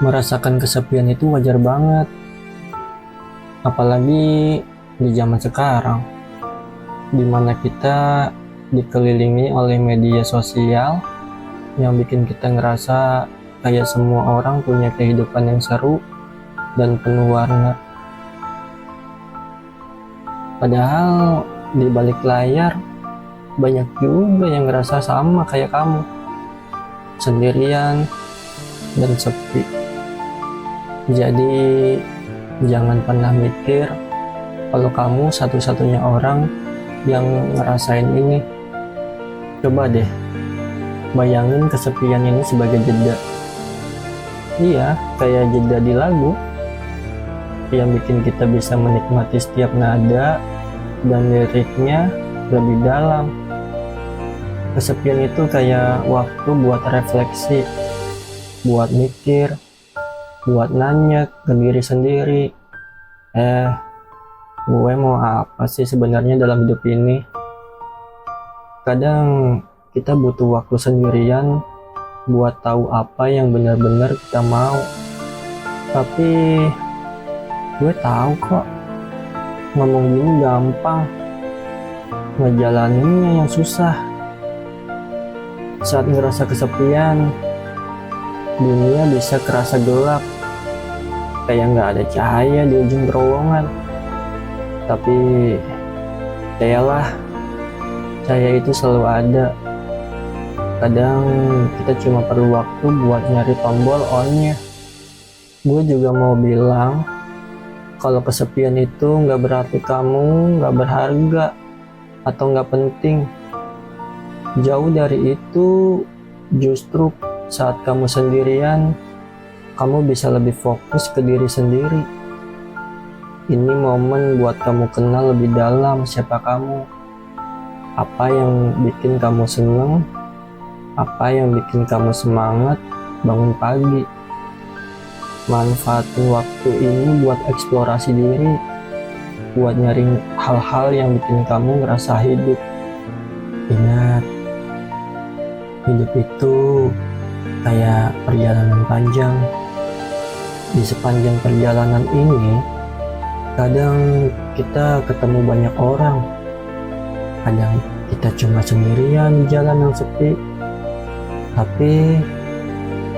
Merasakan kesepian itu wajar banget, apalagi di zaman sekarang, di mana kita dikelilingi oleh media sosial yang bikin kita ngerasa kayak semua orang punya kehidupan yang seru dan penuh warna. Padahal di balik layar banyak juga yang ngerasa sama kayak kamu, sendirian dan sepi. Jadi jangan pernah mikir kalau kamu satu-satunya orang yang ngerasain ini. Coba deh bayangin kesepian ini sebagai jeda. Iya, kayak jeda di lagu yang bikin kita bisa menikmati setiap nada dan liriknya lebih dalam. Kesepian itu kayak waktu buat refleksi, buat mikir, buat nanya ke diri sendiri, gue mau apa sih sebenarnya dalam hidup ini? Kadang kita butuh waktu sendirian buat tahu apa yang benar-benar kita mau. Tapi gue tahu kok, ngomong gini gampang, ngejalaninnya yang susah. Saat ngerasa kesepian, dunia bisa kerasa gelap, kayak nggak ada cahaya di ujung terowongan. Tapi percayalah, cahaya itu selalu ada. Kadang kita cuma perlu waktu buat nyari tombol on-nya. Gue juga mau bilang, kalau kesepian itu nggak berarti kamu nggak berharga atau nggak penting. Jauh dari itu, justru saat kamu sendirian, kamu bisa lebih fokus ke diri sendiri. Ini momen buat kamu kenal lebih dalam siapa kamu, apa yang bikin kamu seneng, apa yang bikin kamu semangat bangun pagi. Manfaatin waktu ini buat eksplorasi diri, buat nyari hal-hal yang bikin kamu ngerasa hidup. Ingat, hidup itu kayak perjalanan panjang. Di sepanjang perjalanan ini, kadang kita ketemu banyak orang, kadang kita cuma sendirian di jalan yang sepi. Tapi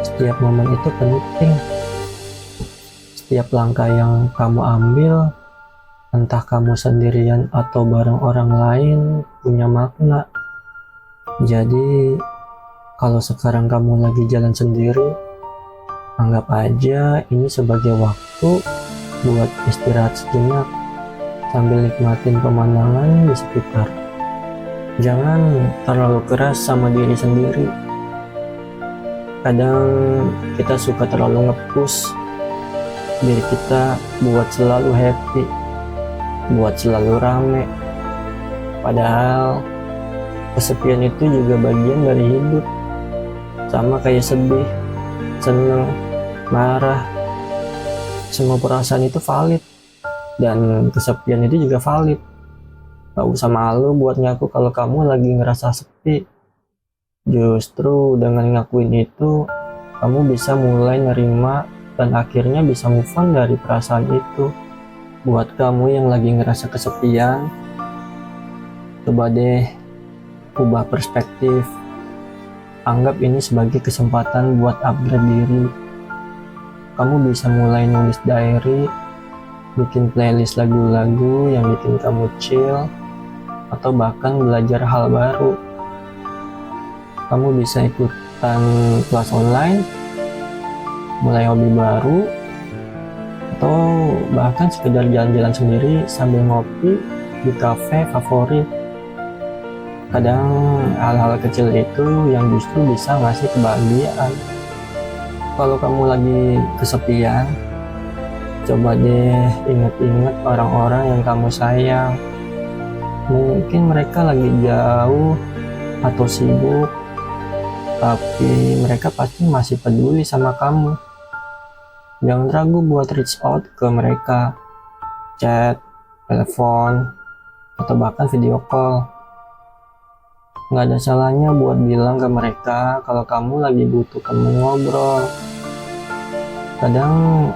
setiap momen itu penting. Setiap langkah yang kamu ambil, entah kamu sendirian atau bareng orang lain, punya makna. Jadi kalau sekarang kamu lagi jalan sendiri, anggap aja ini sebagai waktu buat istirahat sejenak sambil nikmatin pemandangan di sekitar. Jangan terlalu keras sama diri sendiri. Kadang kita suka terlalu nge-push diri kita buat selalu happy, buat selalu rame. Padahal kesepian itu juga bagian dari hidup. Sama kayak sedih, seneng, marah. Semua perasaan itu valid. Dan kesepian itu juga valid. Gak usah malu buat ngaku kalau kamu lagi ngerasa sepi. Justru dengan ngakuin itu, kamu bisa mulai nerima dan akhirnya bisa move on dari perasaan itu. Buat kamu yang lagi ngerasa kesepian, coba deh ubah perspektif. Anggap ini sebagai kesempatan buat upgrade diri. Kamu bisa mulai nulis diary, bikin playlist lagu-lagu yang bikin kamu chill, atau bahkan belajar hal baru. Kamu bisa ikutan kelas online, mulai hobi baru, atau bahkan sekedar jalan-jalan sendiri sambil ngopi di kafe favorit. Kadang hal-hal kecil itu yang justru bisa ngasih kebahagiaan. Kalau kamu lagi kesepian, coba deh inget-inget orang-orang yang kamu sayang. Mungkin mereka lagi jauh atau sibuk, tapi mereka pasti masih peduli sama kamu. Jangan ragu buat reach out ke mereka, chat, telepon, atau bahkan video call. Nggak ada salahnya buat bilang ke mereka kalau kamu lagi butuh temen ngobrol. Kadang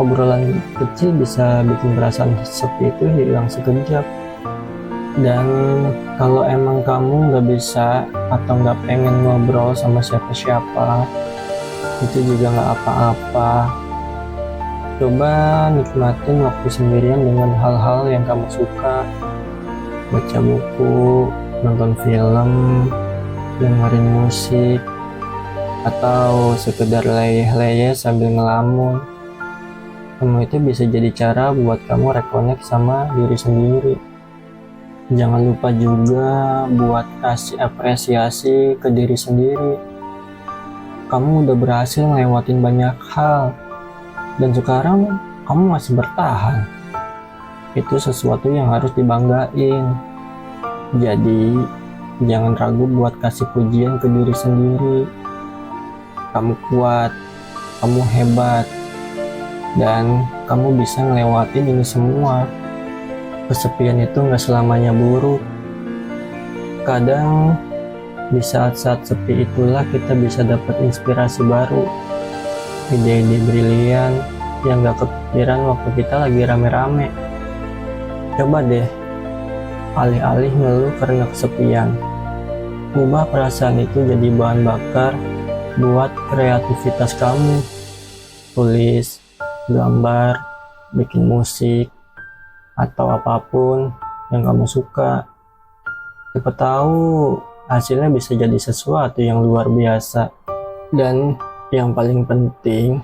obrolan kecil bisa bikin perasaan sepi itu hilang sekejap. Dan kalau emang kamu nggak bisa atau nggak pengen ngobrol sama siapa-siapa, itu juga nggak apa-apa. Coba nikmatin waktu sendirian dengan hal-hal yang kamu suka. Baca buku, nonton film, dengerin musik, atau sekedar leyeh-leyeh sambil ngelamun. Semua itu bisa jadi cara buat kamu reconnect sama diri sendiri. Jangan lupa juga buat kasih apresiasi ke diri sendiri. Kamu udah berhasil ngelewatin banyak hal, dan sekarang kamu masih bertahan. Itu sesuatu yang harus dibanggain. Jadi, jangan ragu buat kasih pujian ke diri sendiri. Kamu kuat, kamu hebat, dan kamu bisa ngelewatin ini semua. Kesepian itu nggak selamanya buruk. Kadang di saat-saat sepi itulah kita bisa dapat inspirasi baru, ide-ide brilian yang nggak kepikiran waktu kita lagi rame-rame. Coba deh, alih-alih ngeluh karena kesepian, ubah perasaan itu jadi bahan bakar buat kreativitas kamu. Tulis, gambar, bikin musik, atau apapun yang kamu suka. Siapa tahu hasilnya bisa jadi sesuatu yang luar biasa. Dan yang paling penting,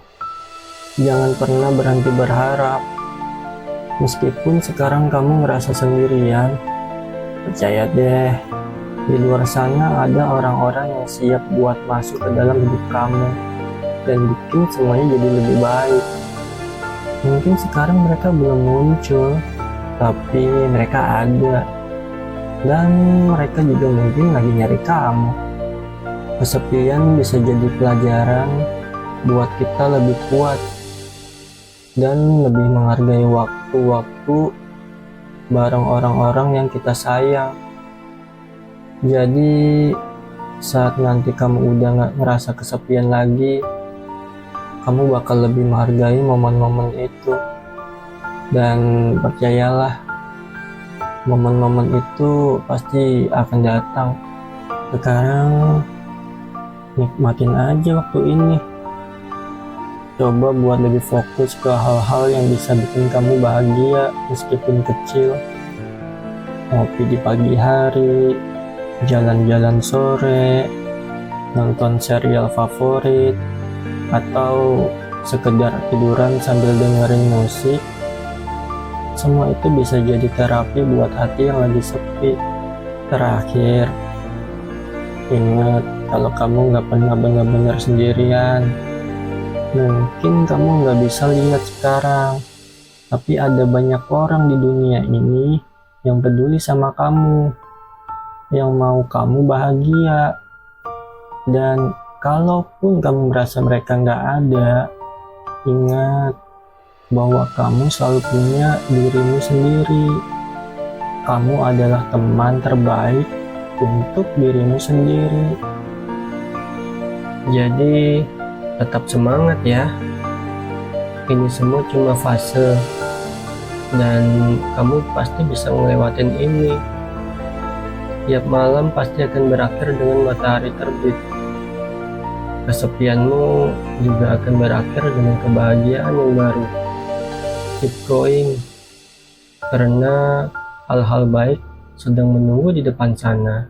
jangan pernah berhenti berharap. Meskipun sekarang kamu ngerasa sendirian, percaya deh, di luar sana ada orang-orang yang siap buat masuk ke dalam hidup kamu dan bikin semuanya jadi lebih baik. Mungkin sekarang mereka belum muncul, tapi mereka ada, dan mereka juga mungkin lagi nyari kamu. Kesepian bisa jadi pelajaran buat kita lebih kuat dan lebih menghargai waktu-waktu bareng orang-orang yang kita sayang. Jadi saat nanti kamu udah gak ngerasa kesepian lagi, kamu bakal lebih menghargai momen-momen itu. Dan percayalah, momen-momen itu pasti akan datang. Sekarang nikmatin aja waktu ini. Coba buat lebih fokus ke hal-hal yang bisa bikin kamu bahagia meskipun kecil. Ngopi di pagi hari, jalan-jalan sore, nonton serial favorit, atau sekedar tiduran sambil dengerin musik. Semua itu bisa jadi terapi buat hati yang lagi sepi. Terakhir, ingat kalau kamu gak pernah benar-benar sendirian. Mungkin kamu gak bisa lihat sekarang, tapi ada banyak orang di dunia ini yang peduli sama kamu, yang mau kamu bahagia. Dan kalaupun kamu merasa mereka gak ada, ingat bahwa kamu selalu punya dirimu sendiri. Kamu adalah teman terbaik untuk dirimu sendiri. Jadi tetap semangat ya. Ini semua cuma fase, dan kamu pasti bisa ngelewatin ini. Tiap malam pasti akan berakhir dengan matahari terbit. Kesepianmu juga akan berakhir dengan kebahagiaan yang baru. Keep going, karena hal-hal baik sedang menunggu di depan sana.